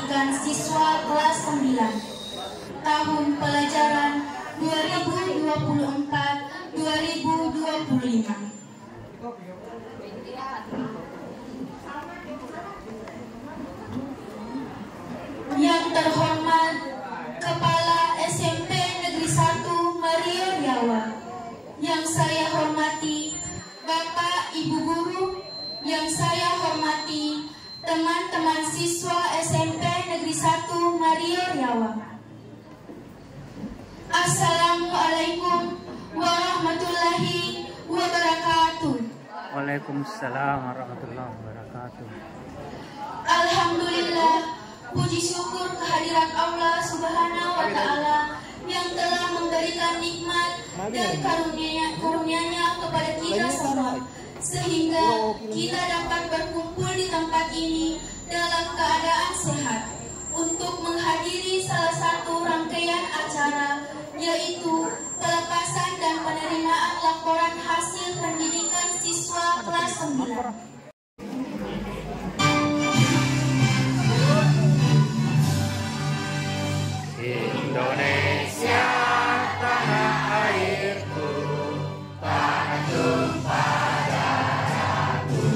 pendidikan siswa kelas 9 tahun pelajaran 2024-2025. Yang terhormat Kepala SMP Negeri 1 Mario Riawa, yang saya hormati Bapak Ibu Guru, yang saya hormati teman-teman siswa SMP Negeri 1 Mario Riawa. Assalamualaikum warahmatullahi wabarakatuh. Waalaikumsalam warahmatullahi wabarakatuh. Alhamdulillah, puji syukur kehadirat Allah Subhanahu wa Ta'ala yang telah memberikan nikmat dan karunia-Nya kepada kita semua, sehingga kita dapat berkumpul di tempat ini dalam keadaan sehat untuk menghadiri salah satu rangkaian acara, yaitu pelepasan dan penerimaan laporan hasil pendidikan siswa kelas 9. Indonesia tanah airku, tanah tumpah darahku.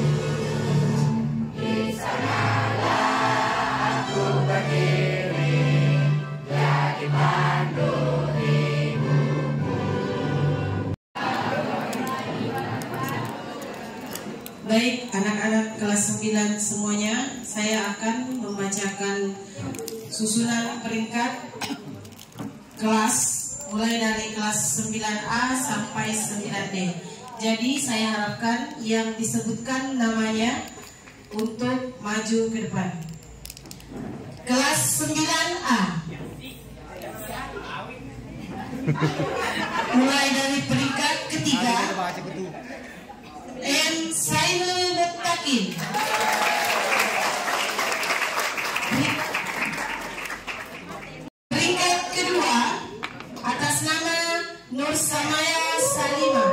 Di sanalah aku berdiri, jadi pandu ibuku. Baik, anak-anak kelas 9 semuanya, saya akan membacakan susunan peringkat kelas mulai dari kelas 9A sampai 9D. Jadi saya harapkan yang disebutkan namanya untuk maju ke depan. Kelas 9A. Mulai dari peringkat ketiga, N. Sainul Muttaqin. Peringkat kedua atas nama Nur Samaya Salima.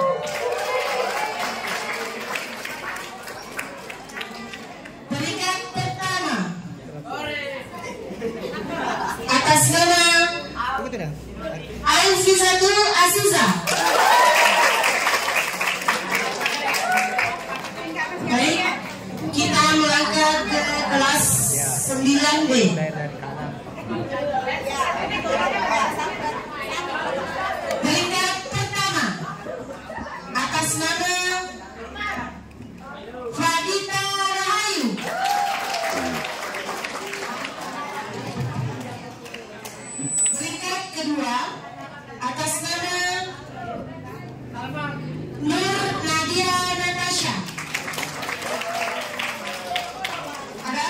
Peringkat pertama atas nama Alfizatul Aziza. Baik, kita melangkah ke kelas 9B. Peringkat pertama atas nama Fadita Rahayu. Peringkat kedua atas nama Nur Nadia Natasha. Ada?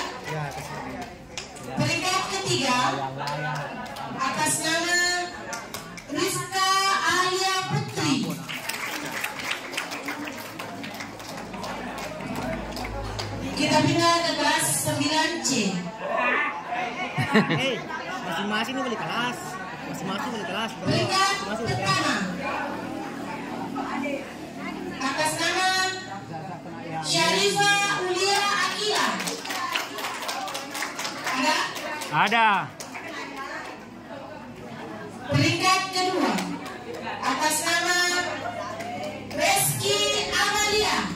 Peringkat ketiga atas nama Rizka Alia Putri. Kita pindah ke kelas 9C. Masing-masing balik kelas. Masing-masing balik kelas. Peringkat pertama atas nama Syarifah Ulia Akila. Ada? Ada. Peringkat kedua atas nama Reski Amalia.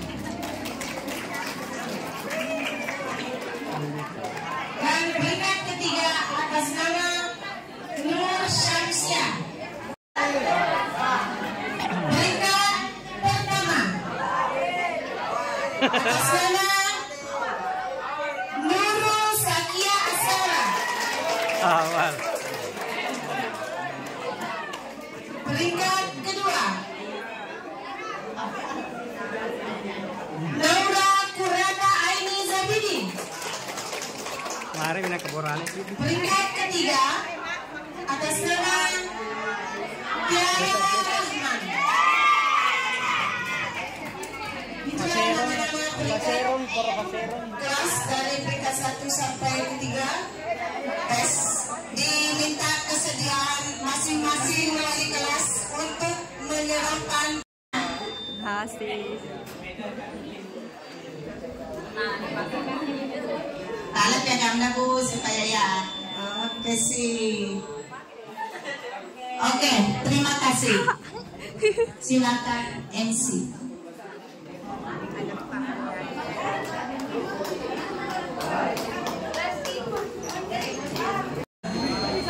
Dan peringkat ketiga atas nama Nur Syamsia. Peringkat pertama atas nama Nurul Sakia Asara. Awal. Peringkat kedua Naura Kurata Aini Zabidi. Mari bina keborane. Peringkat ketiga atas nama Tiara Rahman. Itulah nama-nama kelas dari peringkat 1 sampai 3. Tes diminta kesediaan masing-masing wali kelas untuk menyerahkan hasil. Alat ya Kamda Bu supaya ya. Oke sih. Oke, terima kasih. Silakan MC.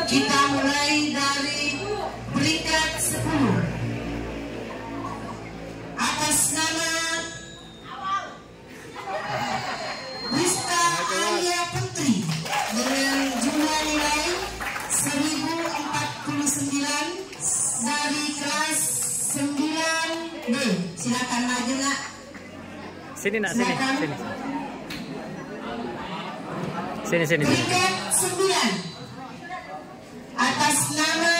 Kita mulai dari peringkat 10. Atas nama Rista Alia Putri dengan jumlah nilai 1049 dari kelas 9B. Silakan maju nak. Sini nak, sini. Silakan. Sini. Peringkat 9 atas nama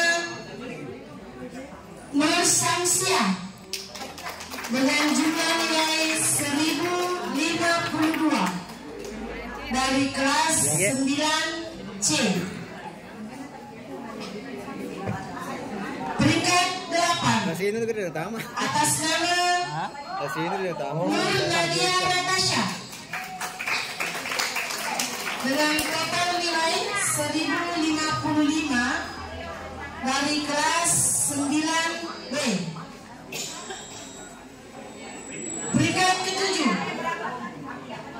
Nur Samsiah dengan jumlah nilai 1052 dari kelas 9C. Peringkat 8 Kasih ini udah utama. atas nama Kasih ini udah utama. Nur Nadia Natasha dengan total nilai 1055 dari kelas 9B. Peringkat ke-7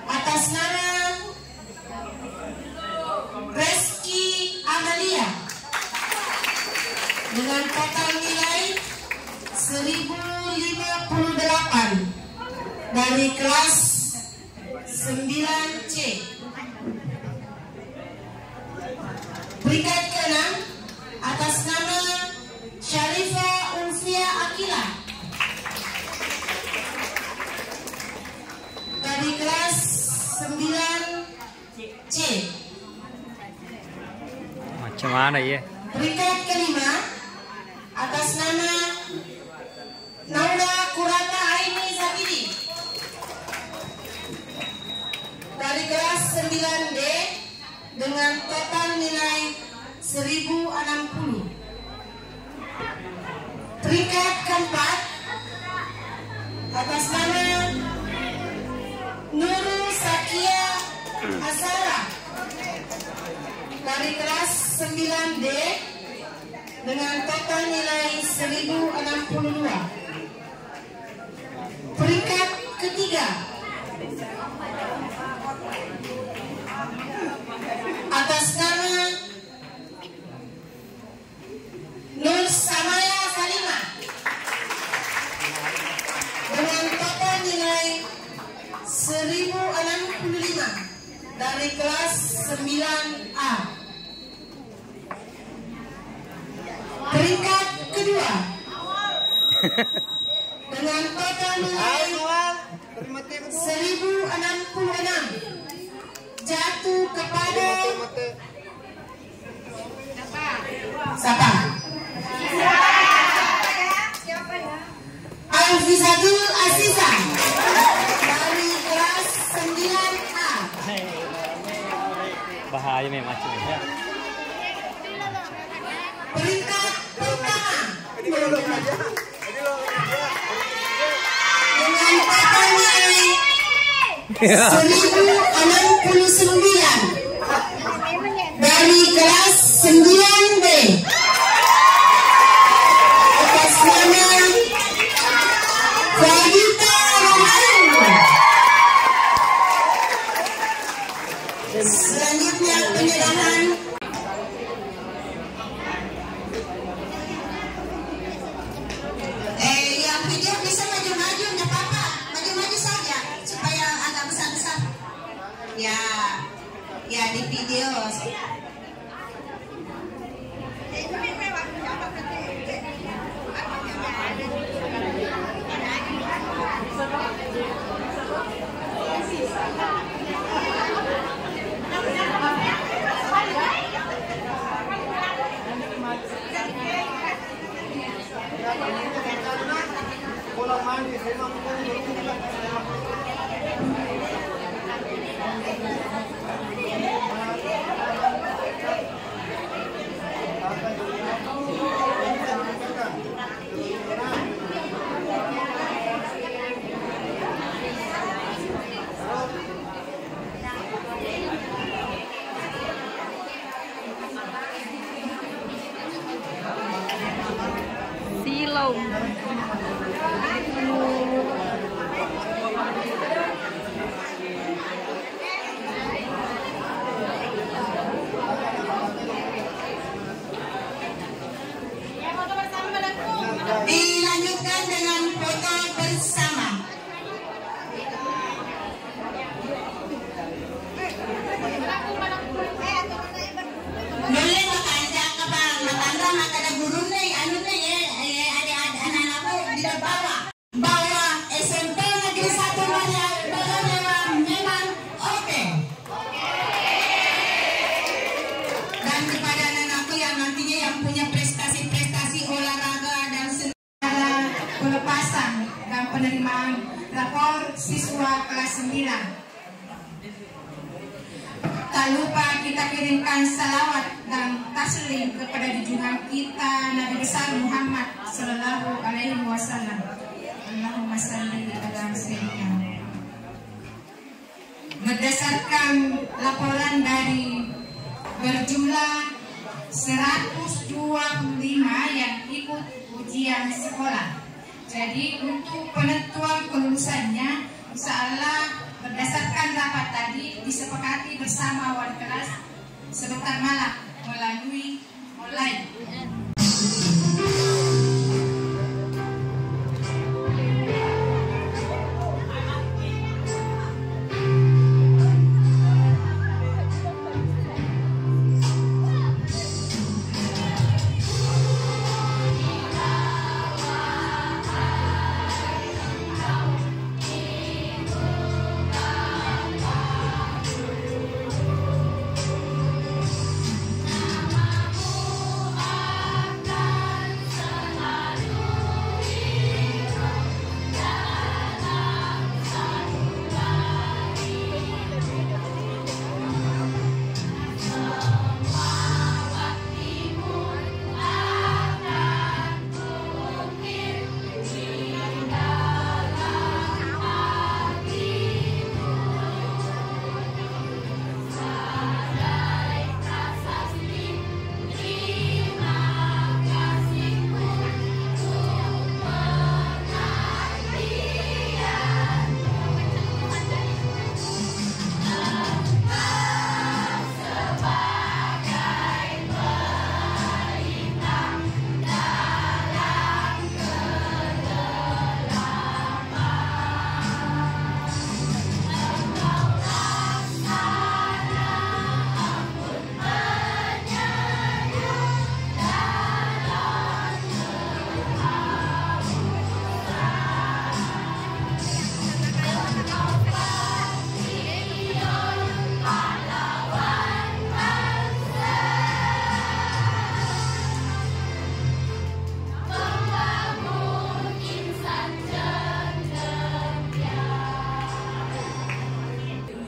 atas nama Reski Amalia dengan total nilai 1058 dari kelas 9C. Peringkat ke-6 atas nama Syarifah Ulfia Akila dari kelas 9C. Macam mana ya? Peringkat ke-5 atas nama Naura Kurata Aini Zabidi dari kelas 9D dengan total nilai 1060. Peringkat ke-4 atas nama Nurul Sakia Azara dari kelas 9D dengan total nilai 1062. Peringkat ke-3 atas nama Nur Samaya Salimah dengan total nilai 1065 dari kelas 9A. Peringkat kedua dengan total nilai 1066 jatuh kepada siapa? Alfizatul Aziza dari kelas 9A. Bahaya nih macam ini. Peringkat pertama dengan total nilai 1069 dari kelas 9B atas nama Fadita Romain. Selanjutnya penyerahan yang video bisa maju-maju, nggak apa-apa, maju-maju saja supaya agak besar-besar. Ya di video. Tak lupa kita kirimkan salawat dan taslim kepada junjungan kita Nabi besar Muhammad Sallallahu Alaihi Wasallam. Allahumma salli ala sayyidina. Berdasarkan laporan dari berjumlah 125 yang ikut ujian sekolah. Jadi untuk penentuan kelulusannya, insya Allah berdasarkan rapat tadi disepakati bersama wali kelas sebentar malam melalui online.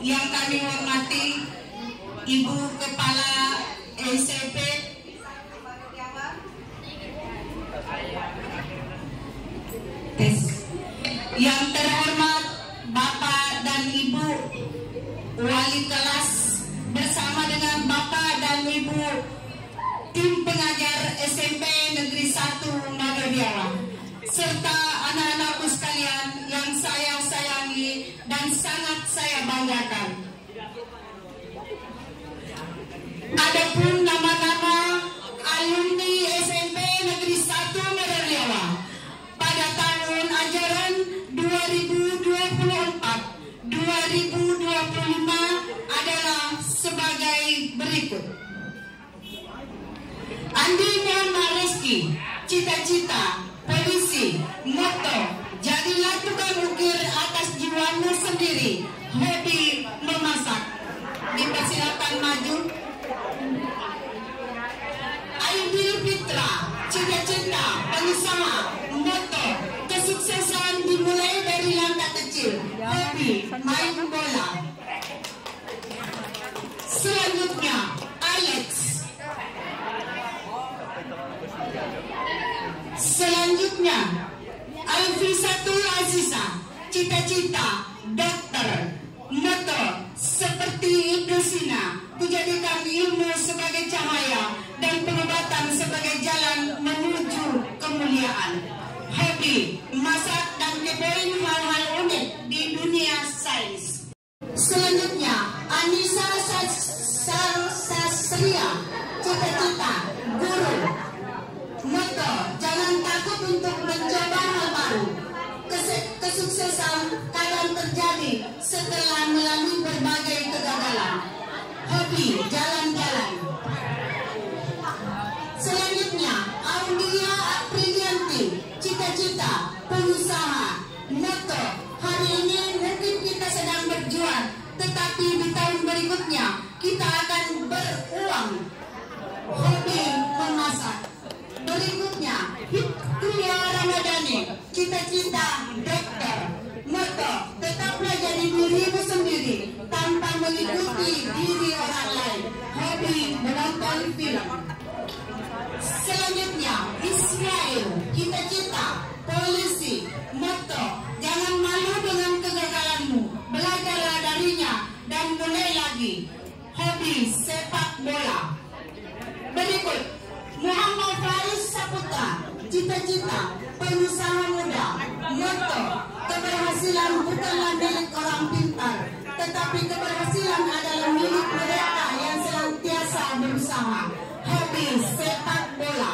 Yang kami hormati Ibu Kepala SMP yang terhormat Bapak dan Ibu Wali kelas bersama dengan Bapak dan Ibu tim pengajar SMP Negeri 1 Magariawan serta anak-anakku sekalian yang saya sayangi dan sangat saya banggakan. Adapun nama-nama alumni SMP Negeri 1 Magariawan pada tahun ajaran 2024-2025 adalah sebagai berikut. Andi Muhammad Rizky, cita-cita polisi, moto jadilah tukang ukir atas jiwamu sendiri, hobi memasak. Dipersilakan maju. Aidil Fitra, cita-cita pengusaha, moto kesuksesan dimulai dari langkah kecil, hobi main bola. Selanjutnya Alex. Selanjutnya Alfisatul Aziza, cita-cita dokter, moto seperti Ibnu Sina, kujadikan ilmu sebagai cahaya dan pengobatan sebagai jalan menuju kemuliaan. Hobi masak dan kepoin hal-hal unik di dunia sains. Selanjutnya Anissa Sastria, cita-cita guru, moto jangan takut untuk mencoba hal baru. Kesuksesan kadang terjadi setelah melalui berbagai kegagalan. Hobi jalan-jalan. Selanjutnya Aulia Aprilianti, cita-cita pengusaha, moto hari ini mungkin kita sedang berjuang, tetapi di tahun berikutnya kita akan beruang. Hobi memasak. Berikutnya Hidayah Ramadhani, cita-cita dokter, moto tetaplah jadi dirimu sendiri tanpa tanpa mengikuti diri orang lain. Hobi menonton film. Selanjutnya, Israel, cita-cita, polisi, moto, jangan malu dengan kegagalanmu, belajarlah darinya dan mulai lagi. Hobi sepak bola. Berikut, Muhammad Faris Saputra, cita-cita, pengusaha muda, moto, keberhasilan bukanlah milik orang pintar, tetapi keberhasilan adalah milik mereka yang senantiasa berusaha. Hobi sepak bola.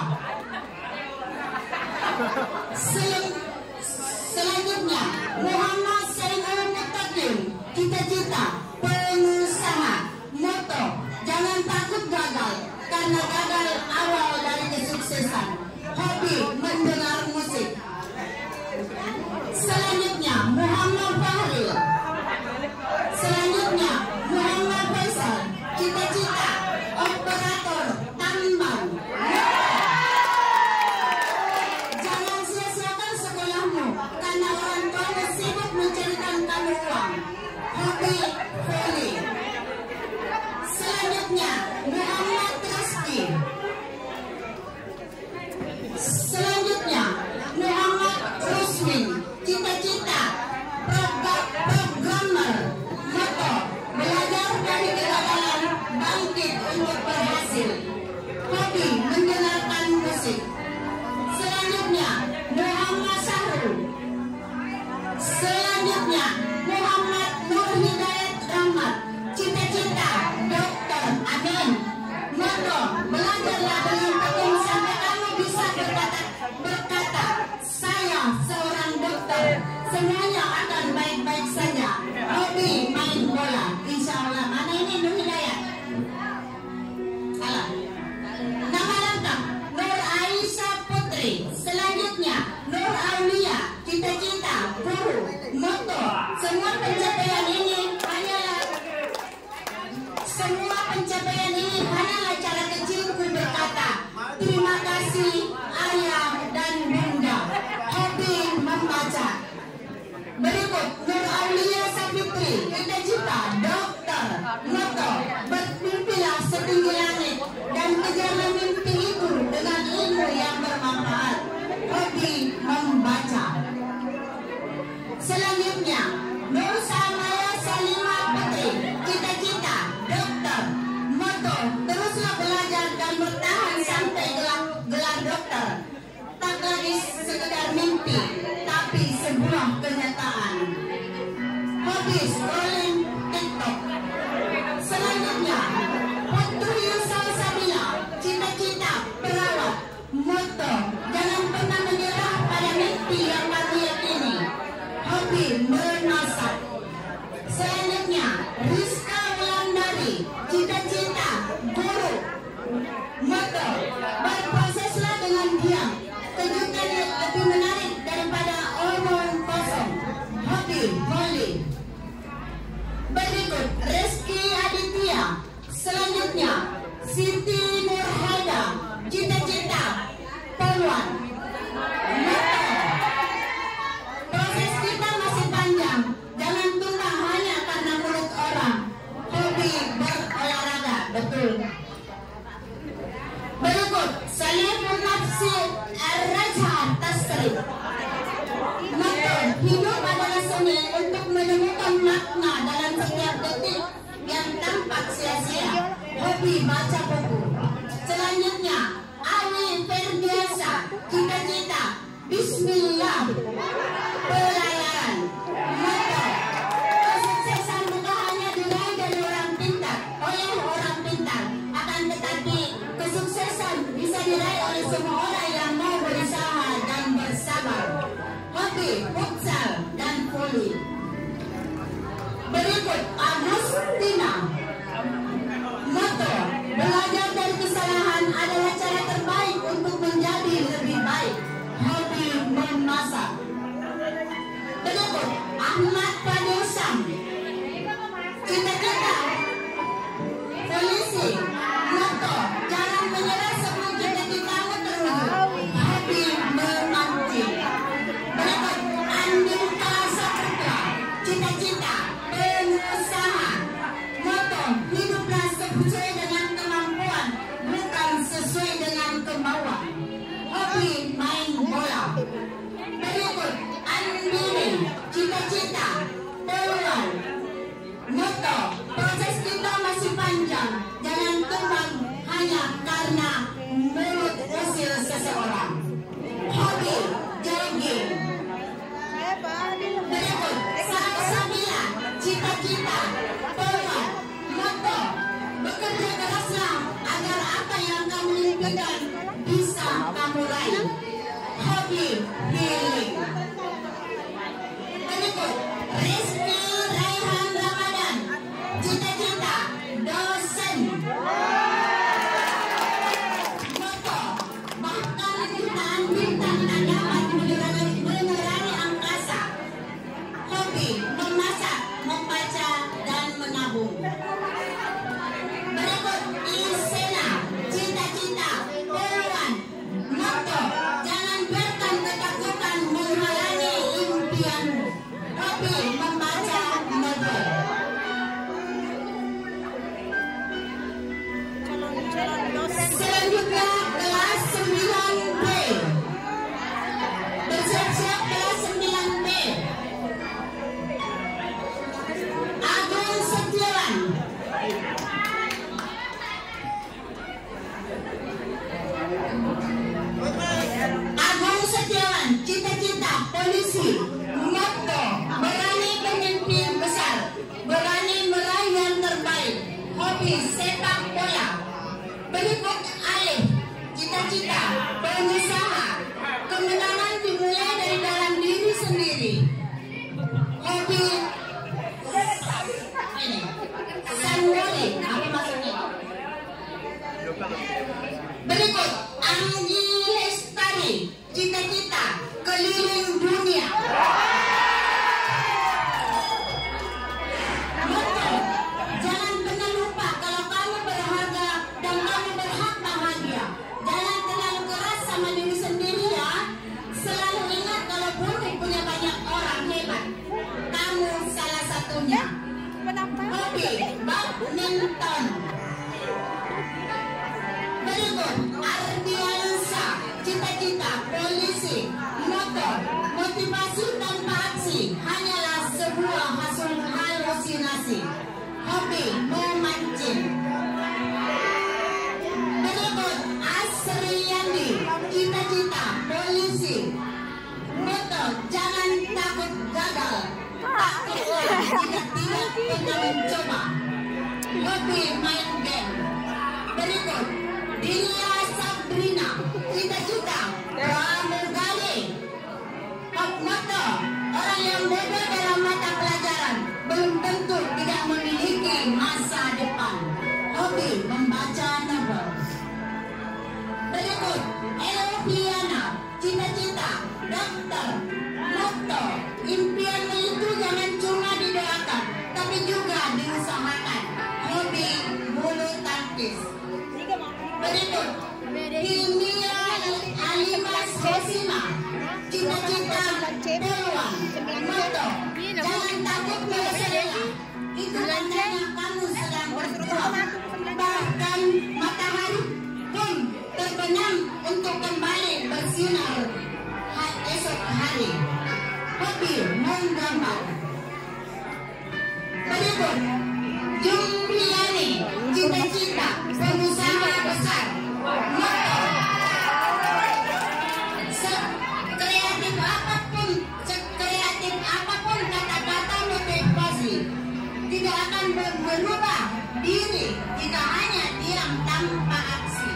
Selanjutnya, Muhammad Saiful Mutaqin, cita-cita, pengusaha, moto, jangan takut gagal, karena gagal awal dari kesuksesan. Hobi mendengar musik. Selanjutnya, Muhammad Fahril. Selanjutnya, Muhammad Faisal, cita-cita, operator tambang. Jangan sia-siakan sekolahmu, karena orang tuamu sibuk mencarikan kamu uang. Hobi voli. Selanjutnya, Muhammad Rizki. Selanjutnya, Muhammad Rusmin, cita-cita, programmer, moto, belajar dari kegagalan, bangkit untuk berhasil. Hobi mendengarkan musik. Selanjutnya, Muhammad Sahrul. Selanjutnya, Muhammad Nur Hidayat Rahmat, cita-cita, dokter, amin. Moto, belajarlah dengan tekun sampai kamu bisa berkata, saya seorang dokter, semuanya akan baik-baik saja. Hobi main bola, insya Allah. Mana ini Nur Hidayat? Salah. Nama lengkap Nur Aisyah Putri. Selanjutnya, Nur Aulia, cita-cita, guru, moto, semua pencapaian ini hanyalah cara kecilku berkata, terima kasih ayah dan bunda. Hobi membaca. Berikut, Nur Aulia Sapitri, cita-cita, dokter, moto, bermimpilah setinggi langit dan kejarlah mimpi itu dengan ilmu yang bermanfaat. Hobi membaca. Selanjutnya, Nur Samaya Salimah Putri, cita-cita, dokter, moto, teruslah belajar dan bertahan sampai gelar dokter. Tak lagi sekedar mimpi, tapi sebuah kenyataan. Hobi scrolling TikTok. Selanjutnya, Putri Salsabila, cita-cita, perawat, moto, jangan pernah menyerah pada mimpi yang kamu yakini. Hobi memasak. Selanjutnya, Rizka Wulandari, cita-cita, guru, moto, berproseslah dengan diam. Tunjukkan yang lebih menarik daripada omong kosong. Hobi voli. Berikut, Reski Aditya. Selanjutnya, Siti Nurhaida, cita-cita, poluan, moto, proses kita masih panjang. Jangan tumbang hanya karena mulut orang. Hobi berolahraga, betul. Berikut, Salihul Nafsi Ar-Rajhan Tasrif. Moto, hidup adalah seni untuk menemukan makna dalam setiap detik yang tampak sia-sia. Hobi baca buku. Selanjutnya, Awi Ferdiasa, cita-cita, Bismillah, pelayaran. Moto, kesuksesan bukan hanya diraih dari orang pintar, oleh orang pintar, akan tetapi kesuksesan bisa diraih oleh semua orang yang mau berusaha dan bersabar. Hobi futsal dan voli. Berikut, Agustina. Moto, belajar dari kesalahan adalah cara terbaik untuk menjadi lebih baik. Hobi memasak. Berikut, Ahmad Fadil Syam, cita-cita, polisi. Moto, jangan menyerah sebelum cita-citamu terwujud. Hobi memancing. Berikut, Andika Saputra, cita-cita, pengusaha, sesuai dengan kemampuan, bukan sesuai dengan kemauan. Hobi main bola. Berikut ambil cita-cita, peluang, moto. Proses kita masih panjang. Jangan tumbang hanya karena mulut usil seseorang. Hobi jogging. Berikut sabila, cita-cita, peluang, moto. Bekerja keraslah agar apa yang kamu impikan bisa kamu raih. Hobi healing. Berikut Rizky Raihan Ramadan, cita-cita dosen. Moto, bahkan bintang-bintang tak dapat menerangi angkasa. Hobi memasak, membaca, dan menabung. Berikut Isena, cita-cita, peluang, moto. Jangan biarkan ketakutan menghalangi impianmu. Hobi membaca novel. Selanjutnya kelas 9B. Bersiap-siap kelas 9B. Agung Setiawan. Agung Setiawan, cita-cita polisi. Moto, berani bermimpi besar, berani meraih yang terbaik. Hobi sepak bola. Berikut Alif, cita-cita pengusaha. Kemenangan dimulai dari dalam diri sendiri. Hobi ini Sanwoli, apa maksudnya? Berikut Anggi Lestari, cita-cita keliling dunia. Moto, jangan pernah lupa kalau kamu berharga dan kamu berhak bahagia. Jangan terlalu keras sama diri sendiri ya. Selalu ingat kalau bumi punya banyak orang hebat, kamu salah satunya. Hobi badminton. Berikut Ardiansa, cita-cita polisi. Moto, motivasi tanpa aksi hanyalah sebuah halusinasi. Hobi memancing. Berikut Asriyandi, cita-cita polisi. Moto, jangan takut gagal. Takutlah jika tidak pernah mencoba. Hobi main game. Berikut Dilia Sabrina, cita-cita pramugari. Moto, orang yang bodoh dalam mata pelajaran belum tentu tidak memiliki masa depan. Hobi membaca novel. Berikut Elviana, cita-cita dokter. Moto, impianmu itu jangan cuma didoakan, tapi juga diusahakan. Hobi bulu tangkis. Berikut Hilmia Alimas Hosima, cita-cita peluang. Moto, jangan takut menyerah. Itu tandanya kamu sedang berjuang. Bahkan matahari pun terbenam untuk kembali bersinar esok hari. Hobi menggambar. Berikut Jumriani, cita-cita pengusaha besar. Moto, sekreatif apapun kata-kata motivasi, tidak akan berubah diri jika hanya diam tanpa aksi.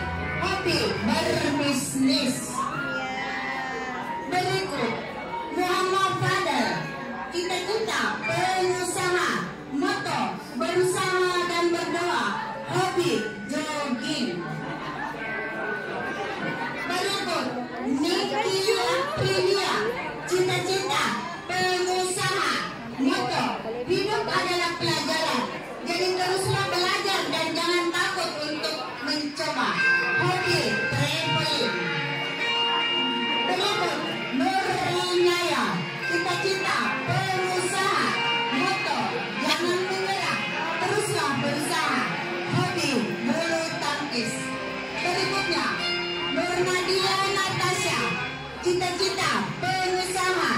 Hobi berbisnis. Berikut Muhammad Fadel, cita-cita pengusaha. Moto, berusaha Nadia Natasha, cita-cita pengusaha.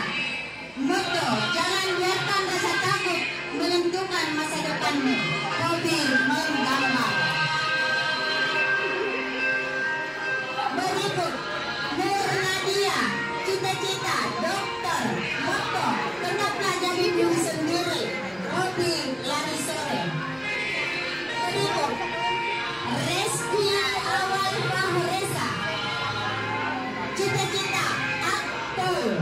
Moto, jangan biarkan rasa takut menentukan masa depanmu. Hobi menggambar. Berikut Nur Nadia, cita-cita dokter. Moto, tetaplah jadi diri sendiri. Hobi lari sore. Berikut Reski Awal Fahresa, cita-cita aktor.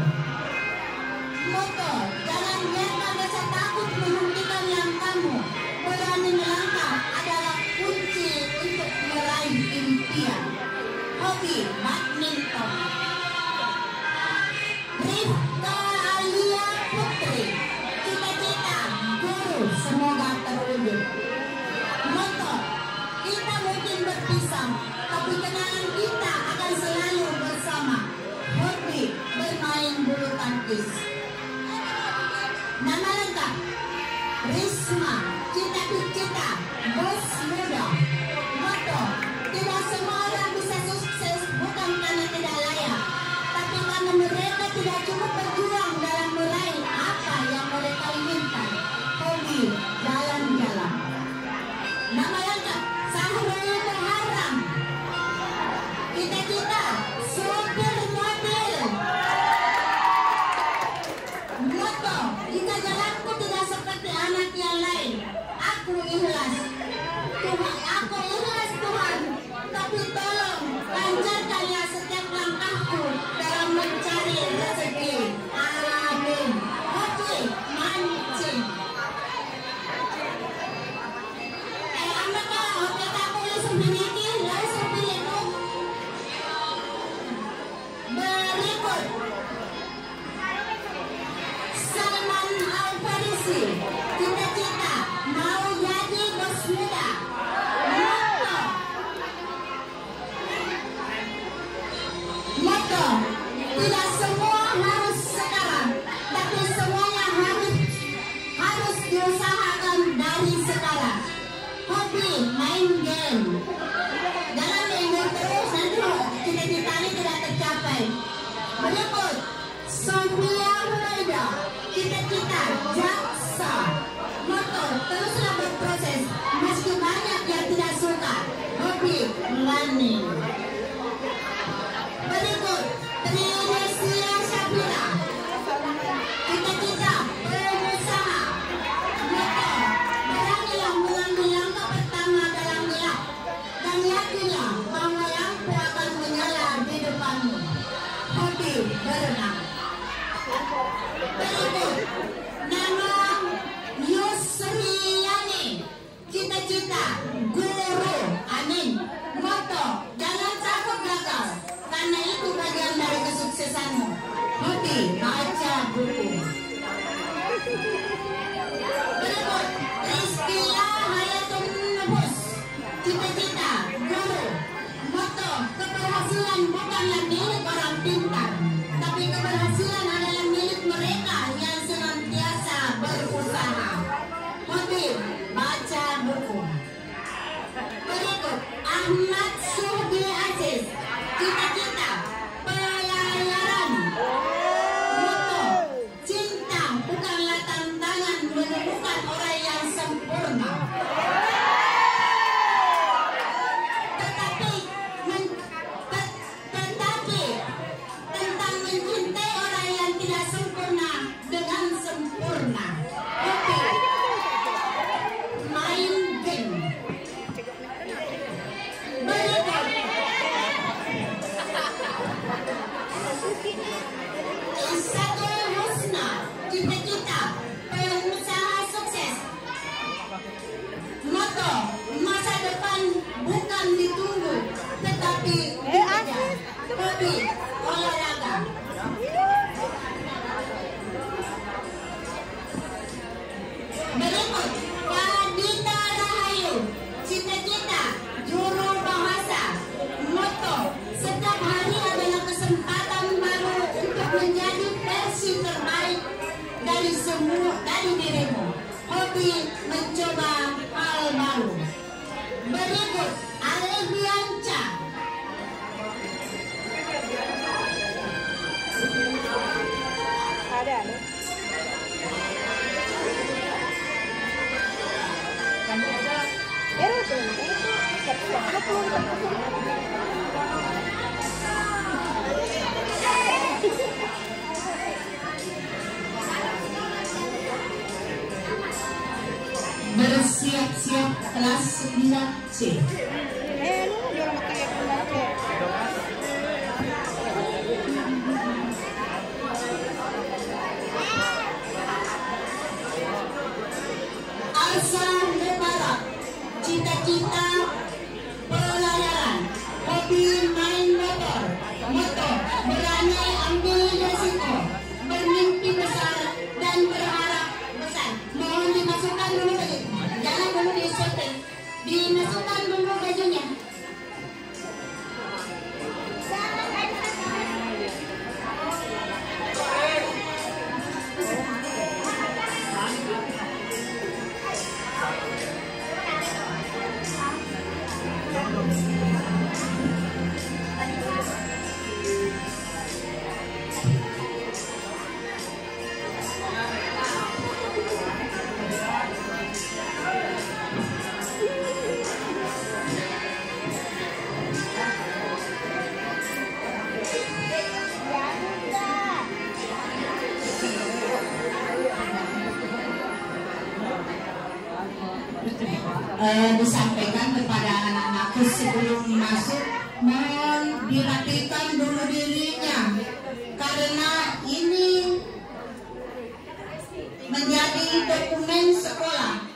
Moto, jangan biarkan rasa takut menghentikan langkahmu. Berani melangkah adalah kunci untuk meraih impian. Hobi badminton. Rifka Alia Putri, cita-cita guru, semoga terwujud. Moto, kita mungkin berpisah, tapi kenangan kita akan selalu bersama. Hobi bermain bulu tangkis. Nama lengkap Risma, cita-cita bos muda. Moto, tidak semua orang bisa sukses bukan karena tidak layak, tapi karena mereka tidak cukup berjuang dalam meraih apa yang mereka inginkan. Hobi jalan-jalan. Nama lengkap Sahrul Muharram, cita-cita sopir mobil. Moto, jika jalanku tidak seperti anak yang lain, aku ikhlas. Tuhan, aku ikhlas Tuhan, tapi tolong lancarkanlah setiap langkahku dalam mencari rezeki. Amin. Hobi mancing. Apakah hobi tak boleh sembunyi? Langsung pilih tu. Berikut Salman Al-Farisi, cita-cita mau jadi bos muda. Moto, tidak semua harus sekarang, tapi semuanya harus diusahakan dari sekarang. Hobi main game. Jangan main terus, nanti cita-cita ini tidak tercapai. Berikut Sofia Humaida, cita-cita jaksa. Moto, teruslah berproses meski banyak yang tidak suka. Hobi running. Berikut Trinesia Syafira, cita-cita pengusaha. Moto, beranilah mengambil langkah pertama dalam gelap dan yakinlah bahwa lampu akan menyala di depanmu. Hobi berenang. Berikut nama Yusriyani, cita-cita guru. Amin. Moto, jangan takut gagal, karena itu bagian dari kesuksesanmu. Hobi baca buku. Berikut Rizkia Hayatun Nubus, cita-cita guru. Moto, keberhasilan bukanlah milik orang pintar, tapi keberhasilan adalah milik mereka yang senantiasa berusaha. Hobi baca buku. Berikut Ahmad Suhdi Aziz, cita-cita pelayaran. Moto, cinta bukanlah tantangan menemukan orang yang sempurna, tetapi tentang mencintai orang yang tidak sempurna dengan sempurna. Hobi main game. Berikut Isatul Husna, cita-cita pengusaha sukses. Moto, masa depan bukan ditunggu, tetapi dikejar. Hobi olahraga. Berikut Kadita Rahayu, cita-cita juru bahasa. Moto, setiap hari adalah kesempatan baru untuk menjadi versi terbaik dari dirimu. Hobi mencoba hal baru. Berikut Alebianca, Bersiap-siap kelas 9C. Asa Mubarak, cita-cita pelayaran, hobi main motor, berani ambil resiko, bermimpi besar dan berharap besar. Mohon dimasukkan dulu baju, jangan dulu disetting, dimasukkan dulu bajunya. Disampaikan kepada anak-anakku sebelum masuk, mohon dirapikan dulu dirinya karena ini menjadi dokumen sekolah.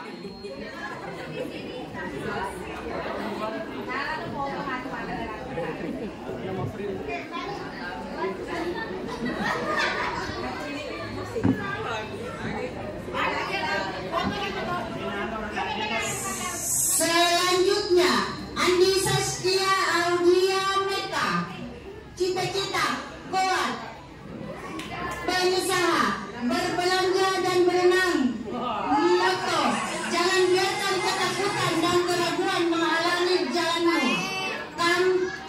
Selanjutnya, Andi Saskia Audia Meta, cita-cita kuat, berusaha, berbelanja dan berenang. Moto, jangan biarkan ketakutan dan keraguan menghalangi jalanmu,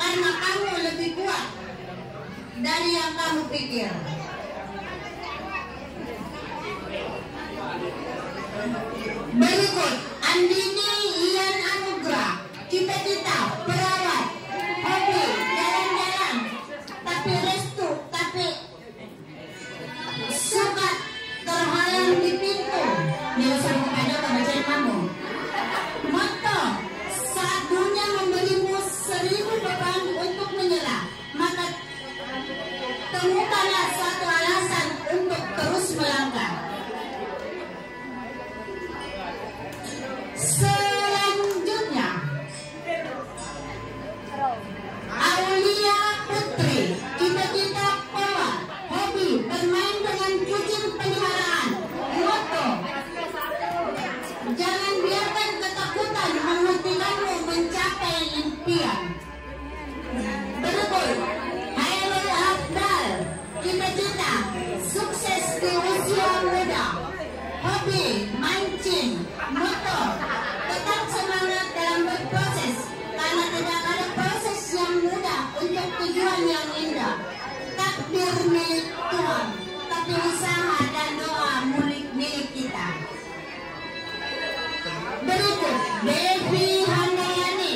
karena kamu lebih kuat dari yang kamu pikir. Berikut, Andini Ian Anugrah, cita-cita perawat, hobi jalan-jalan, tapi restu, tapi suka terhalang di pintu. Dia suruh kepada pembaca kamu. Moto, saat dunia memberimu 1000 beban untuk menyerah, maka temukanlah suatu alasan untuk terus melangkah. Selanjutnya, Aulia Putri, cita-cita perawat, hobi bermain dengan kucing peliharaan. Moto, jangan biarkan ketakutan menghentikanmu mencapai impian. Berikut, Hairul Abdal, cita-cita sukses di usia muda, hobi mancing. Moto, tetap semangat dalam berproses, karena tidak ada proses yang mudah untuk tujuan yang indah. Takdir milik Tuhan, tapi usaha dan doa milik kita. Berikut, Devi Handayani,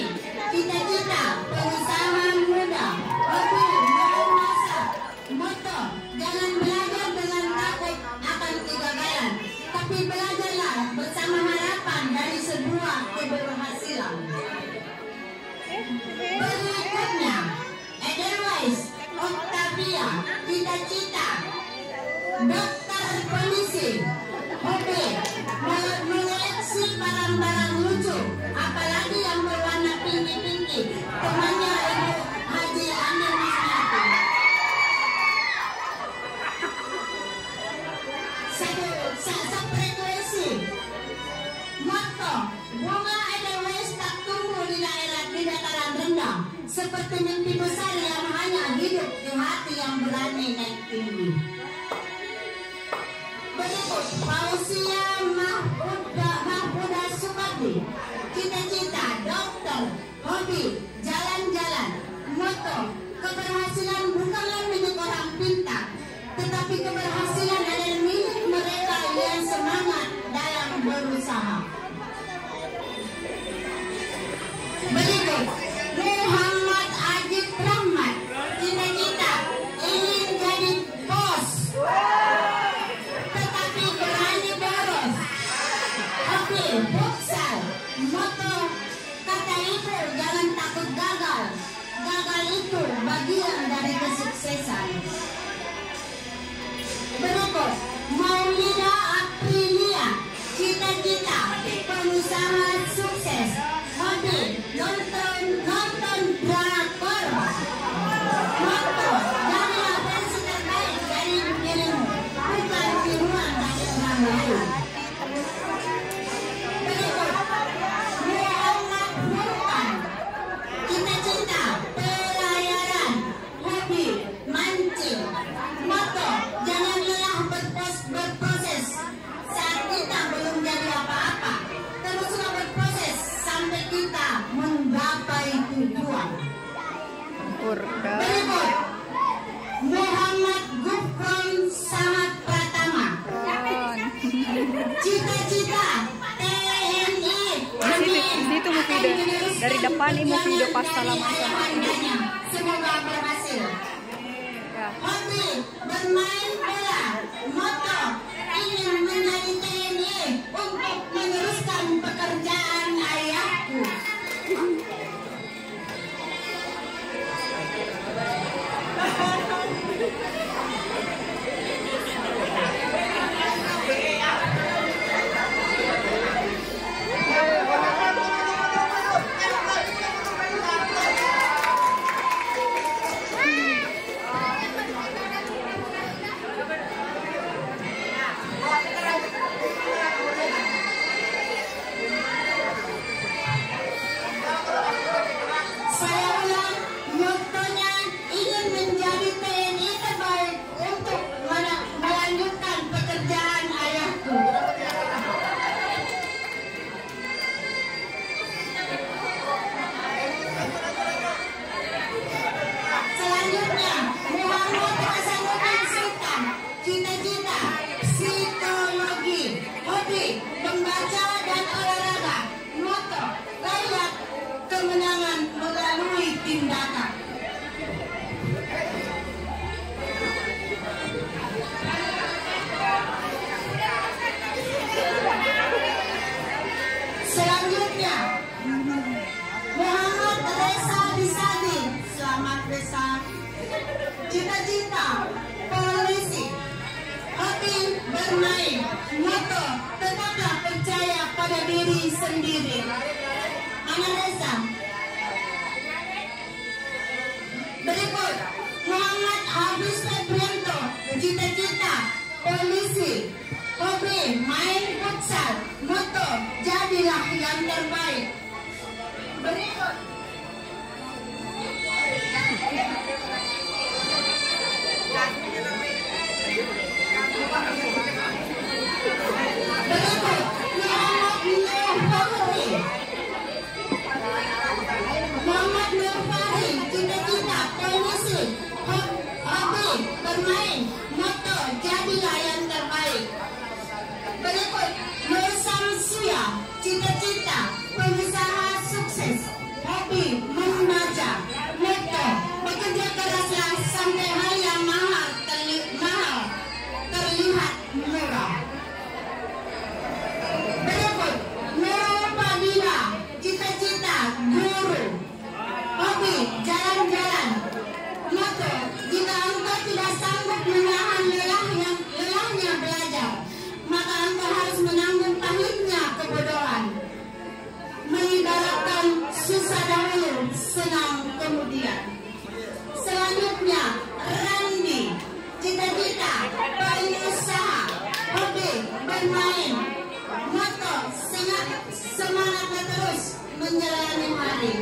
cita-cita pengusaha muda, hobi memasak. Moto, jangan belajar dengan takut akan kegagalan, tapi belajarlah bersama harapan dari sebuah keberhasilan. Berikutnya, Edelweiss Octavia, cita-cita dokter polisi, hobi mengoleksi barang-barang lucu, apalagi yang berwarna pinky-pinky. Temannya Ibu Haji Ani Musliati. Frekuensi. Moto, bunga Edelweiss tak tumbuh di dataran rendah, seperti mimpi besar yang hanya hidup di hati yang berani naik tinggi. Berikut, Fausia Mahfuda Sukadi, cita-cita dokter, hobi jalan-jalan. Moto, keberhasilan bukanlah milik orang pintar, tetapi keberhasilan adalah milik mereka yang semangat dalam berusaha. Berikut, itu bagian dari kesuksesan. Berikut Maulida Aprilia, cita-cita pengusaha sukses, hobi nonton drakor, motto jadilah versi terbaik dari dirimu, bukan tiruan dari orang lain. Berikut Muhammad Furqan, cita-cita pelayaran, hobi mancing, motto jangan lelah berproses saat kita belum jadi apa-apa, teruslah berproses sampai kita menggapai tujuan. Berikut Muhammad Gufron Samad Pratama, cita-cita TNI. Di situ mau video dari depan ini mau video pas salaman sama Keluarganya semoga berhasil. Hobi bermain bola, moto ingin menjadi TNI untuk meneruskan pekerjaan ayahku. Saya ulang, motonya ingin menjadi TNI terbaik untuk melanjutkan pekerjaan ayahku. Selanjutnya, Muhammad Hasanuddin Sultan, cita-cita psikologi, hobi membaca dan olahraga, moto rakyat kemenangan melalui tindakan. Selanjutnya Muhammad Reza Disadi, selamat Reza, cita-cita polisi, hobi bermain, moto tetaplah percaya pada diri sendiri. Mana Reza? Berikut Muhammad Habis Febrianto, cita-cita polisi, hobi main futsal, moto jadilah yang terbaik. Berikut Muhammad Nur Fahri, cita-cita polisi, hobi bermain, moto jadilah yang terbaik. Berikut Nur Samsia, cita-cita pengusaha sukses, hobi membaca, moto bekerja keraslah sampai hal yang mahal terlihat murah. Berikut Nur Fadila, cita-cita guru, hobi jalan-jalan, moto jika engkau tidak sanggup menahan lelahnya belajar, maka engkau harus menanggung pahitnya kebodohan. Mengibaratkan susah dahulu, senang kemudian. Selanjutnya Randi, cita-cita pengusaha, hobi bermain, moto semangatnya terus menjalani hari.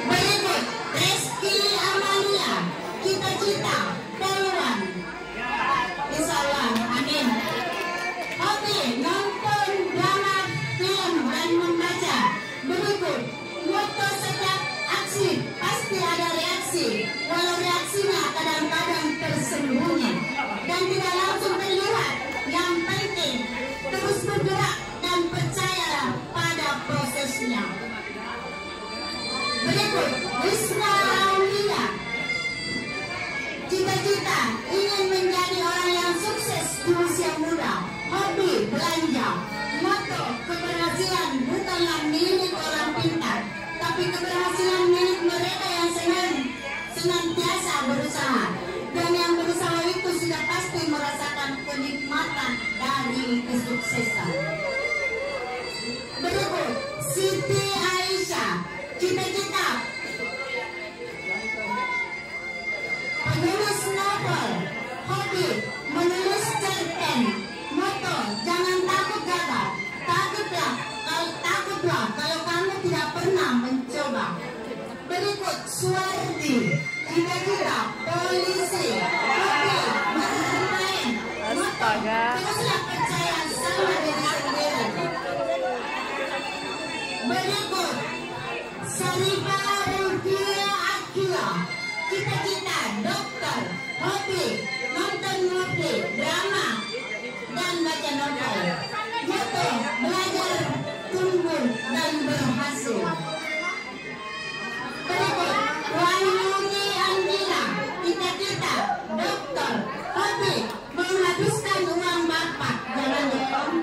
Berikut Reski Amalia, cita-cita poluan. Insyaallah, amin. Hobi nonton drama, film dan membaca, Rizka Aulia, cita-cita ingin menjadi orang yang sukses di usia muda. Hobi belanja. Moto keberhasilan bukanlah milik orang pintar, tapi keberhasilan milik mereka yang senantiasa berusaha. Dan yang berusaha itu sudah pasti merasakan kenikmatan dari kesuksesan. Berikut Siti Aisyah, cita-cita penulis novel. Hobi menulis cerpen. Moto jangan takut gagal. Takutlah kalau kamu tidak pernah mencoba. Berikut Suwardi, cita-cita polisi. Hobi bermain. Moto teruslah percaya sama diri sendiri. Berikut Sarifah Rukia Akila, cita-cita dokter. Hobi nonton movie, drama, dan baca novel. Moto belajar, tumbuh, dan berhasil. Berikut Wahyuni Andila, cita-cita dokter. Hobi menghabiskan uang bapak, jangan bohong.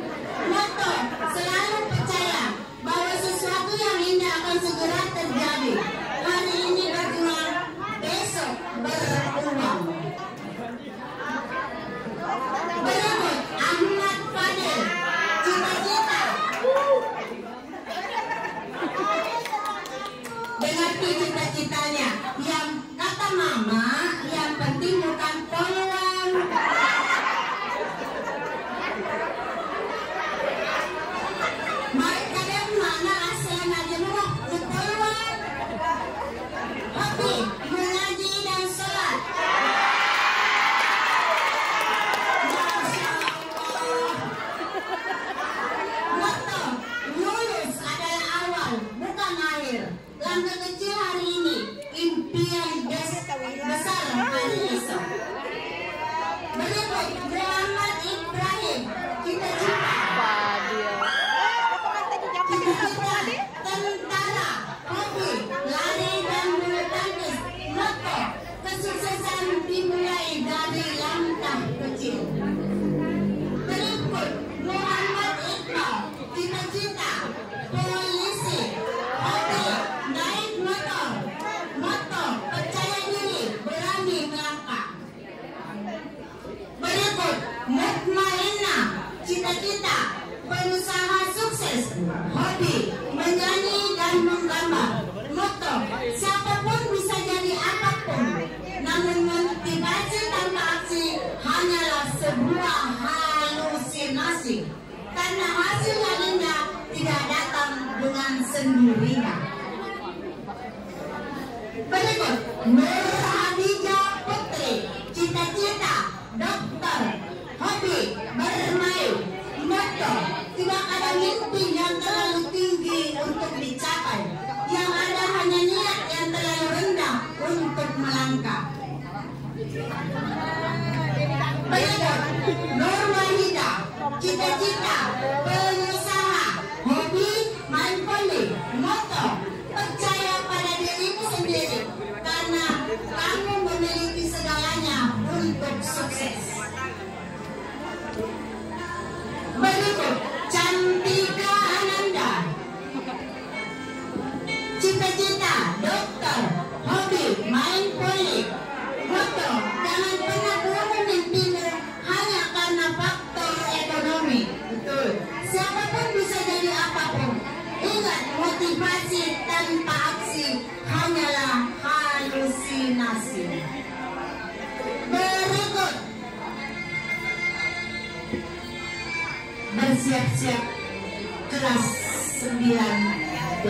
Moto selalu percaya bahwa sesuatu yang indah akan segera terjadi. Hari ini berjuang, besok beruang. Berikut Ahmad Fadil, cita-cita. Dengarkan cita-citanya. Yang kata mama, yang penting bukan peluang. Mari kalian mana asal aja lu peluang. Hobi mengaji dan sholat. Moto lulus adalah awal, bukan akhir. Langkah kecil hari ini, impian besar hari esok. Berikut Muhammad Ibrahim, cita-cita tentara. Hobi lari dan bulu tangkis. Moto kesuksesan dimulai dari langkah kecil. Berikut Muhammad Iqbal, cita-cita polisi. Hobi naik motor. Moto percaya diri, berani melangkah. Berikut Mutmainah, cita-cita pengusaha sukses. Hobi menyanyi dan menggambar. Moto siapapun bisa jadi apapun, namun motivasi tanpa aksi hanyalah sebuah halusinasi, karena hasil yang indah tidak datang dengan sendirinya. Berikut Nur Hadijah Putri, cita-cita dokter. Hobi bermain. Moto tidak ada mimpi yang terlalu tinggi untuk dicapai, yang ada hanya niat yang terlalu rendah untuk melangkah. Berikut Nur Wahida, cita-cita pengusaha. Hobi main volley. Moto percaya pada dirimu sendiri, karena kamu memiliki segalanya untuk sukses. Berikut Cantika Ananda, cita-cita dokter. Hobi main volley. Moto jangan pernah bunuh mimpimu hanya karena faktor ekonomi. Betul, siapapun bisa jadi apapun. Ingat, motivasi tanpa aksi hanyalah halusinasi. Berikut bersiap-siap kelas 9B.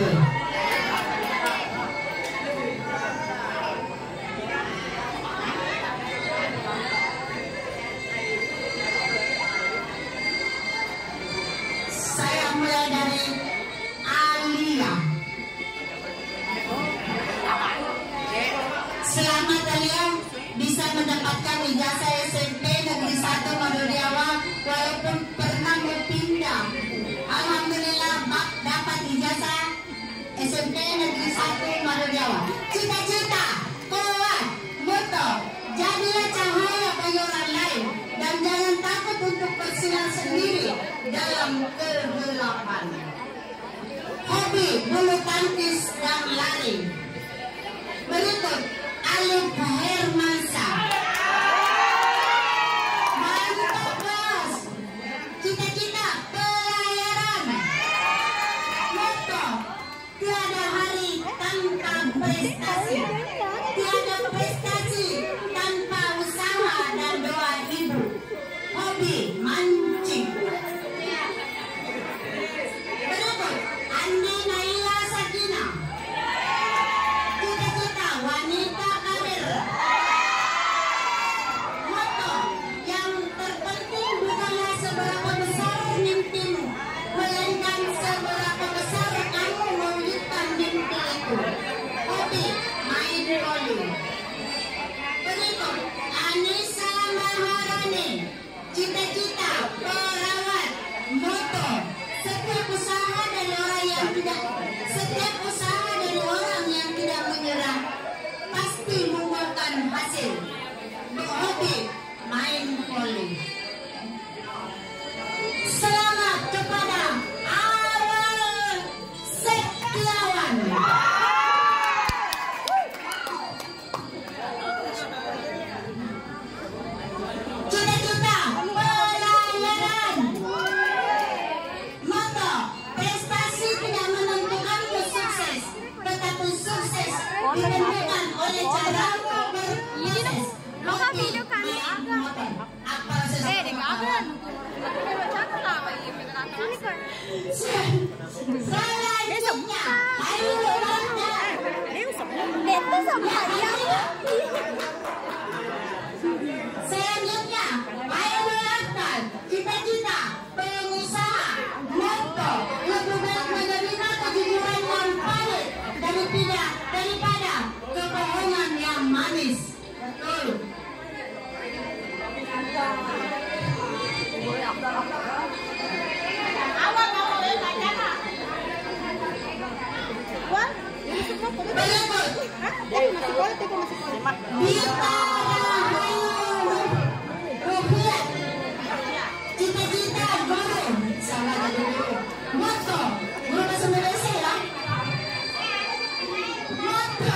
Saya mulai dari Alia. Selamat Alia bisa mendapatkan ijazah SMP Negeri 1 Madodiawa walaupun pernah berpindah. Alhamdulillah dapat ijazah SMP Negeri 1 Madodiawa. Cita sendiri dalam kegelapan. Hobi bulu tangkis dan lari. Berikut Alif Hermansyah. Mantap bos. Cita-cita pelayaran. Moto tiada hari tanpa prestasi. Tiada prestasi tanpa usaha dan doa ibu. Hobi mancing. Berikut Andi Naila Sakina. Cita-cita wanita karir. Moto yang terpenting bukanlah seberapa besar mimpimu, melainkan seberapa besar kamu mewujudkan mimpi itu. Hobi main voli. Berikut Anissa Maharani. Cita-cita perawat. Moto setiap usaha dari orang yang tidak menyerah pasti membuahkan hasil. Hobi main voli. Selamat kepada Awal Setiawan. Cita-cita pelayaran. Moto prestasi tidak menentukanmu sukses, tetapi sukses ditentukan oleh cara berproses. Hobi main motor. Apa selanjutnya Ayu Randa. Selanjutnya Ayu Randa. Cita-cita pengusaha. Moto lebih baik menerima kejujuran yang pahit daripada kebohongan yang manis. Betul. Berikut Dita Rahayu Ruhiat. Cita-cita guru. Salah dulu. Moto guru bahasa Indonesia ya. Moto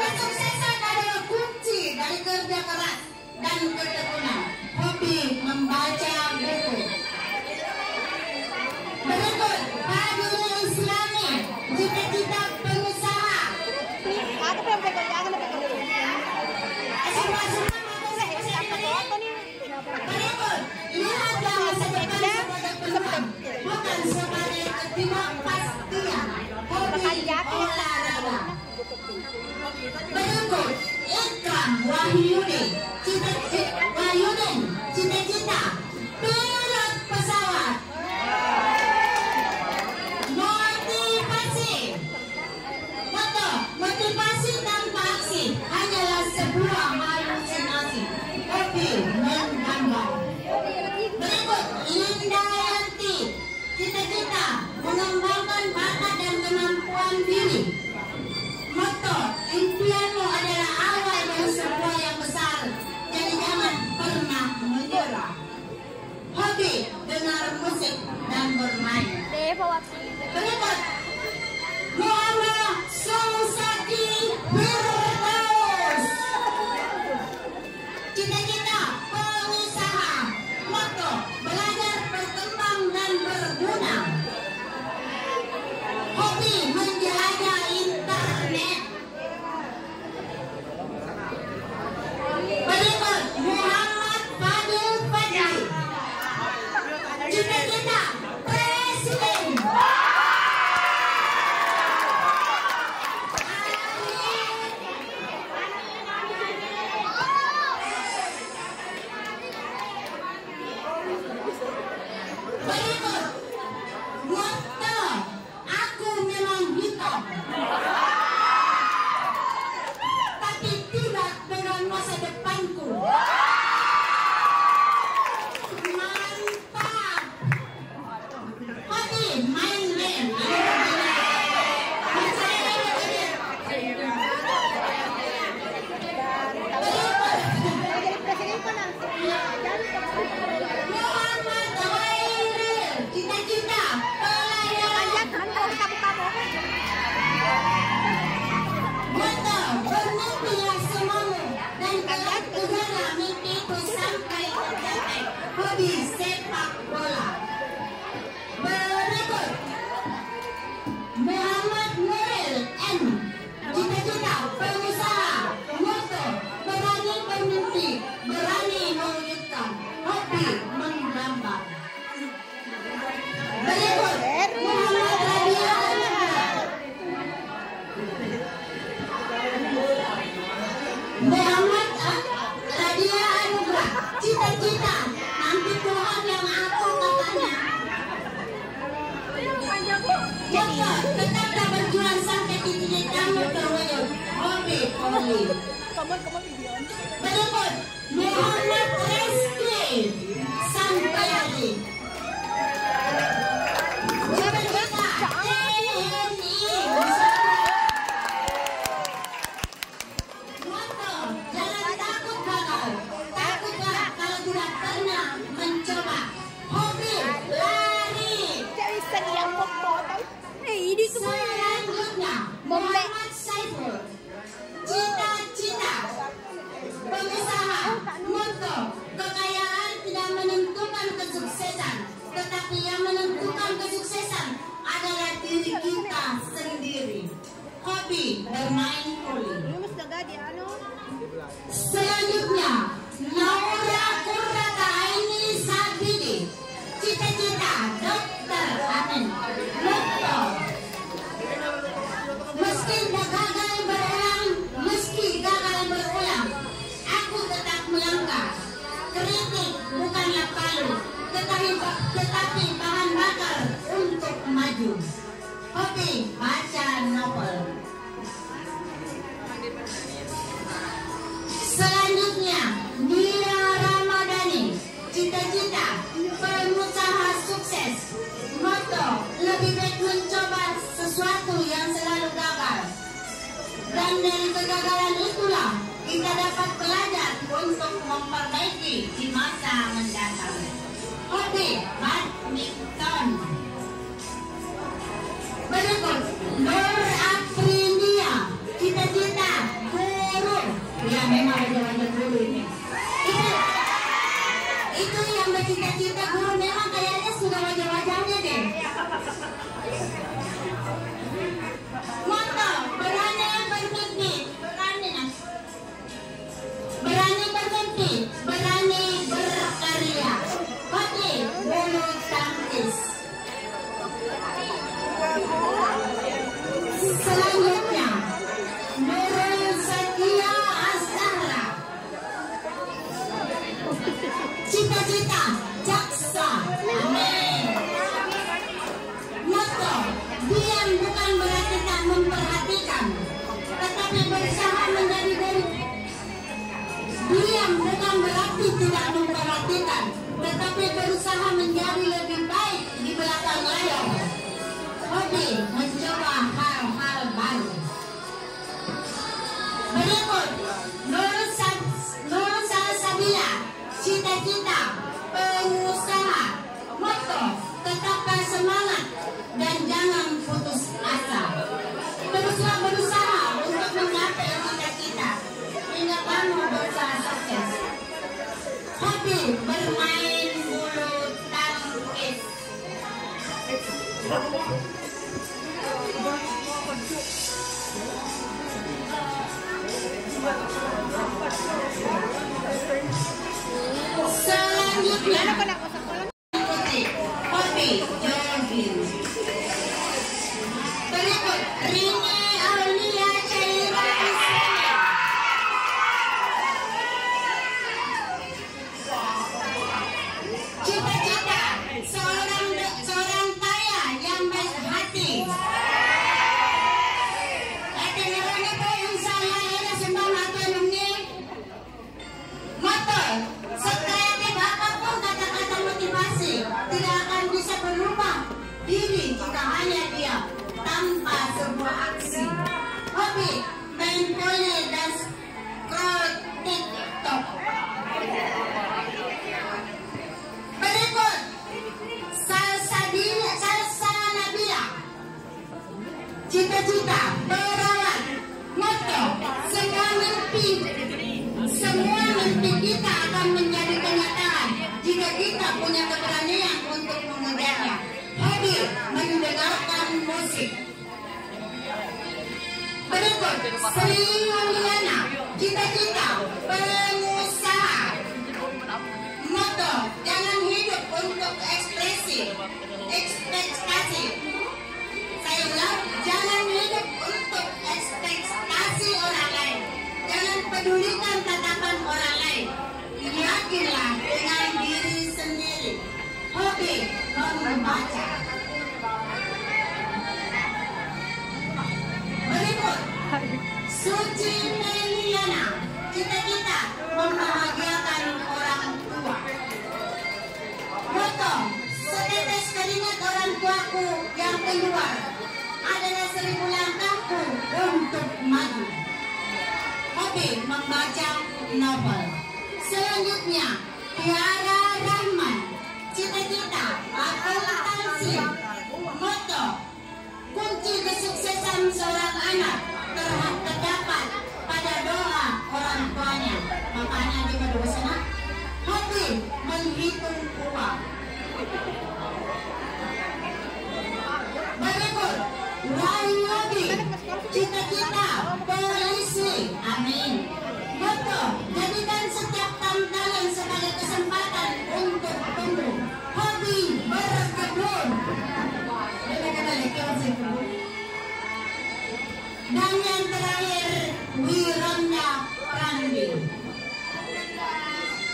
kesuksesan adalah kunci dari kerja keras dan ketekunan. Hobi membaca buku. Berikut Fadil Islami. Cita-cita pengusaha. Berikut lihatlah masa depan sebagai peluang, bukan sebagai ketidakpastian. Hobi olahraga. Berikut Ikram Wahyudi. Cita-cita pilot pesawat. Motivasi. Moto motivasi tanpa aksi hanyalah sebuah halusinasi. Hobi menggambar. Berikut Linda Yanti. Cita-cita mengembangkan bakat dan kemampuan diri. Moto impianmu adalah awal dari sebuah yang besar. Jadi jangan pernah menyerah. Hobi dengar musik dan bermain. Berikut Muhammad Susaki Firdaus. Cita-cita pengusaha. Moto belajar, berkembang dan berguna. Hobi menjelajah internet. hobi sepak bola. Berikut Muhammad Nuril M. Cita-cita pengusaha, moto berani bermimpi, berani mewujudkan, hobi menggambar. Berikut Muhammad Radia Muhammad Radia Anugrah, cita-cita nanti Tuhan yang atur katanya. Moto tetaplah berjuang sampai titik kamu terwujud, hobi poli. Berikut Muhammad Rizky Sampayadi, cita-cita TNI. Moto jangan takut gagal, takutlah kalau tidak pernah mencoba, hobi lari. Selanjutnya Muhammad Saiful, cita-cita pengusaha, moto kekayaan tidak menentukan kesuksesan, tetapi yang menentukan kesuksesan adalah diri kita sendiri, hobi bermain voli. Selanjutnya Laura Kurrata Aini Sabidi, cita-cita dokter, amin. Moto meski gagal berulang, aku tetap melangkah. Kritik bukanlah palu, tetapi bahan bakar untuk maju. Hobi baca novel. Selanjutnya Nia Ramadhani, cita-cita pengusaha sukses, moto lebih baik mencoba sesuatu yang selalu gagal, dan dari kegagalan itulah kita dapat belajar untuk memperbaiki di masa mendatang. Hobi badminton. Berikut Nur Aprilia, cita-cita guru. Ya memang wajah-wajah guru ini. Itu yang bercita-cita guru memang kayaknya sudah wajah-wajahnya deh. Moto berani bermimpi, berani bermimpi, berani berkarya, hobi bulu tangkis. Selanjutnya Nurul Setia Azhara, cita-cita jaksa, amin. Moto diam bukan berarti tak memperhatikan, tetapi berusaha menjadi baik. Diam bukan berarti tidak memperhatikan, tetapi berusaha menjadi lebih baik di belakang layar. Hobi mencoba hal-hal baru. Berikut Nur Salsabila, cita-cita pengusaha, moto tetaplah semangat dan jangan putus asa. Teruslah berusaha untuk menggapai cita-cita hingga kamu berusaha sukses. Hobi bermain bulu tangkis. Selanjutnya hobi jogging. Berikut Rini Aulia Caira Ismail, cita-cita seorang kaya yang baik hati. Moto sekreatif apapun kata-kata motivasi tidak akan bisa berubah diri jika hanya diam tanpa sebuah aksi. Hobi main voli dan scroll TikTok. Berikut Salsa Nabila, cita-cita perawat, moto semua mimpi kita akan menjadi kenyataan jika kita Sri Mulyana, cita-cita pengusaha. Moto, jangan hidup untuk ekspektasi. Saya ulang, jangan hidup untuk ekspektasi orang lain. Jangan pedulikan tatapan orang lain. Yakinlah dengan diri sendiri. Hobi membaca. Berikut, Suci Meliana, cita-cita membahagiakan orang tua. Moto, setetes keringat orang tuaku yang keluar adalah 1000 langkahku untuk maju. Hobi membaca novel. Selanjutnya, Tiara Rahman, cita-cita akuntansi. Moto, kunci kesuksesan seorang anak terdapat pada doa orang tuanya. Makanya juga doa sana. Hobi menghitung uang. Berikut, Wahyudi, cita-cita polisi. Amin. Moto, jadikan setiap tantangan sebagai kesempatan untuk tumbuh. Hobi berkebun. Dan yang terakhir, Wiranda Prandi,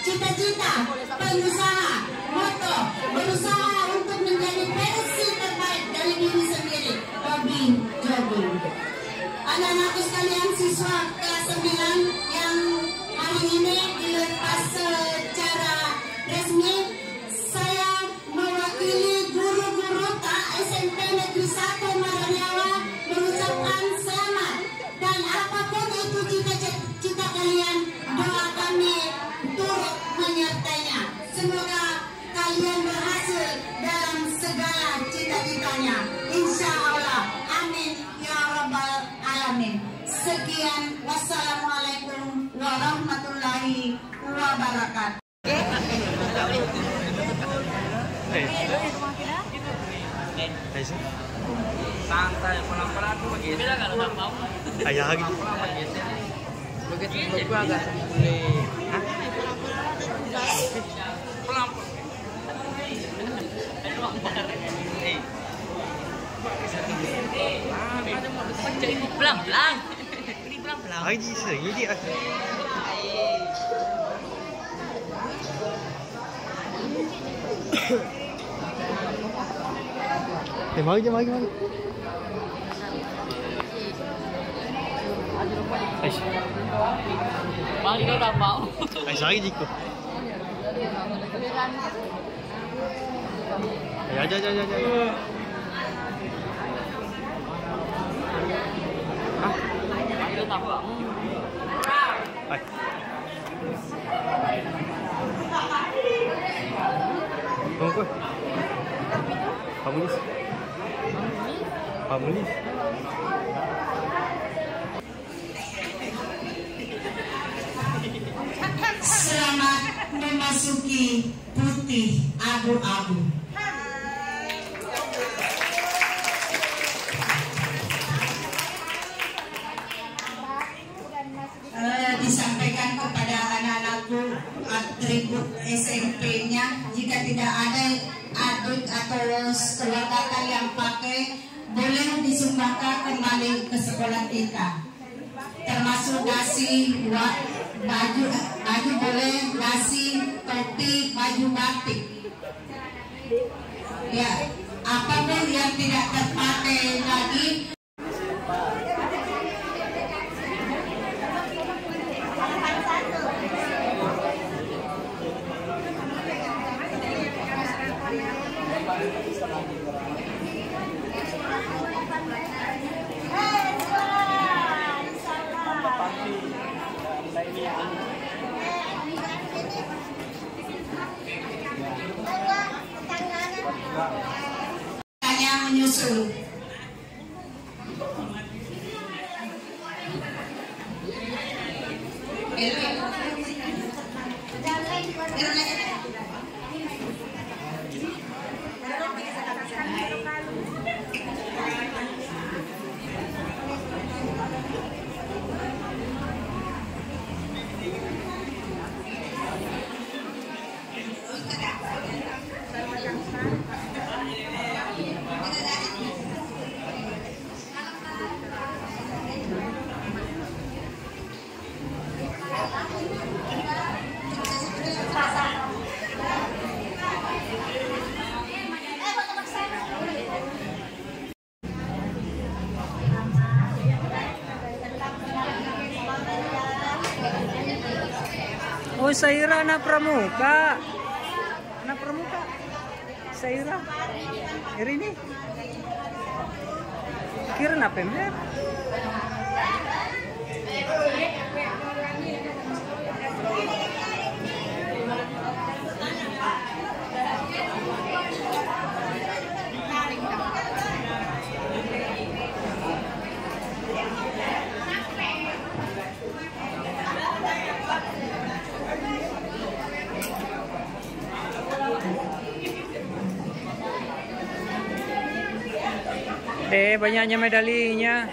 cita-cita pengusaha. Moto, berusaha untuk menjadi versi terbaik dari diri sendiri. Hobi jogging. Anak-anakku sekalian, siswa kelas 9 yang hari ini dilepas secara resmi, saya mewakili guru-guru SMP Negeri 1 Maranyawa mengucapkan selamat. Dan apapun itu cita-cita kalian, doa kami turut menyertainya. Semoga kalian berhasil dalam segala cita-citanya. Insya Allah. Amin ya rabbal alamin. Sekian, wassalamualaikum warahmatullahi wabarakatuh. Santai, pelan-pelan tuh begitu. Ayah gitu. Begitu menurut gua agak boleh. Pelan-pelan. Ini pelan-pelan. Haji segi dia. Mari. Balik kau tak mau. Ay, sagi jiko. Ay, aja. Balik tak mau. Ay. Tunggu. Pamulis. Selamat memasuki putih abu-abu. Disampaikan kepada anak-anakku atribut SMP-nya. Jika tidak ada adik atau keluarga yang pakai, boleh disumbangkan kembali ke sekolah kita. Termasuk dasi, baju boleh, dasi, topi, baju batik. Ya, apapun yang tidak terpakai lagi. Tanya menyusul. Saira anak pramuka. Anak pramuka. Saira. Ini. Kira na pember. Banyaknya medalinya.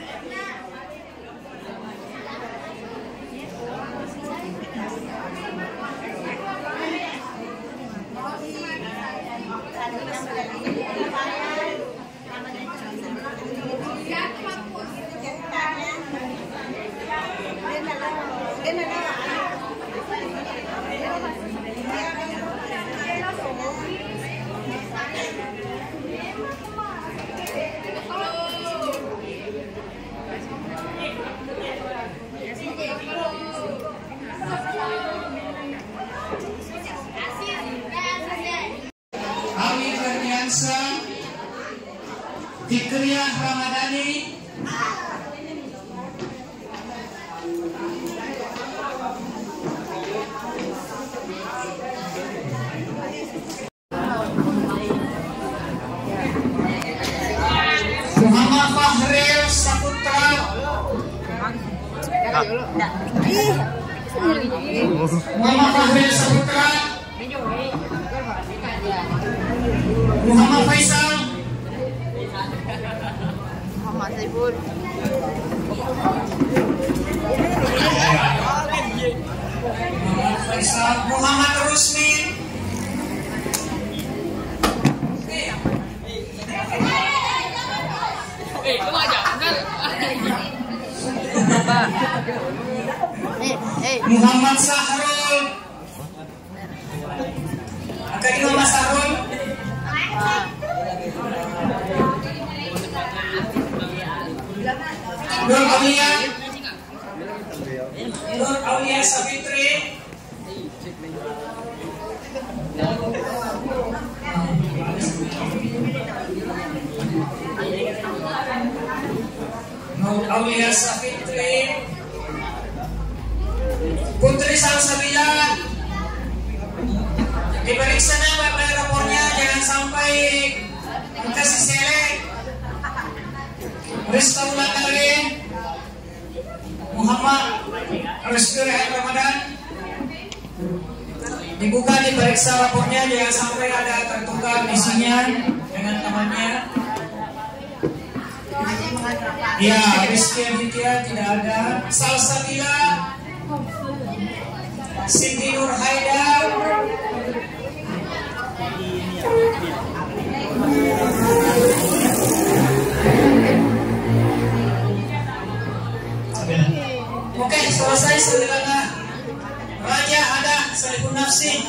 Fikriah Ramadhani, Muhammad Fahril Saputra, Muhammad Fahril Saputra, Muhammad Faisal, Muhammad Saiful, Muhammad Faisal, Muhammad Rusmin, Muhammad Sahrul, Akadi Muhammad Sahrul, Nur Aulia, Nur Aulia Savitri, Nur Aulia Savitri, Putri Salsabila. Diperiksa nama rapornya, jangan sampai dikasih selek. Rizka Ulatari, Muhammad Rizky Ramadan. Dibuka, diperiksa rapornya, jangan sampai ada tertukar isinya dengan temannya. Ya, Rizky Aditya tidak ada. Salsabila, Siti Nur Haidar, Oke, selesai. Raja ada Salihun Nafsi.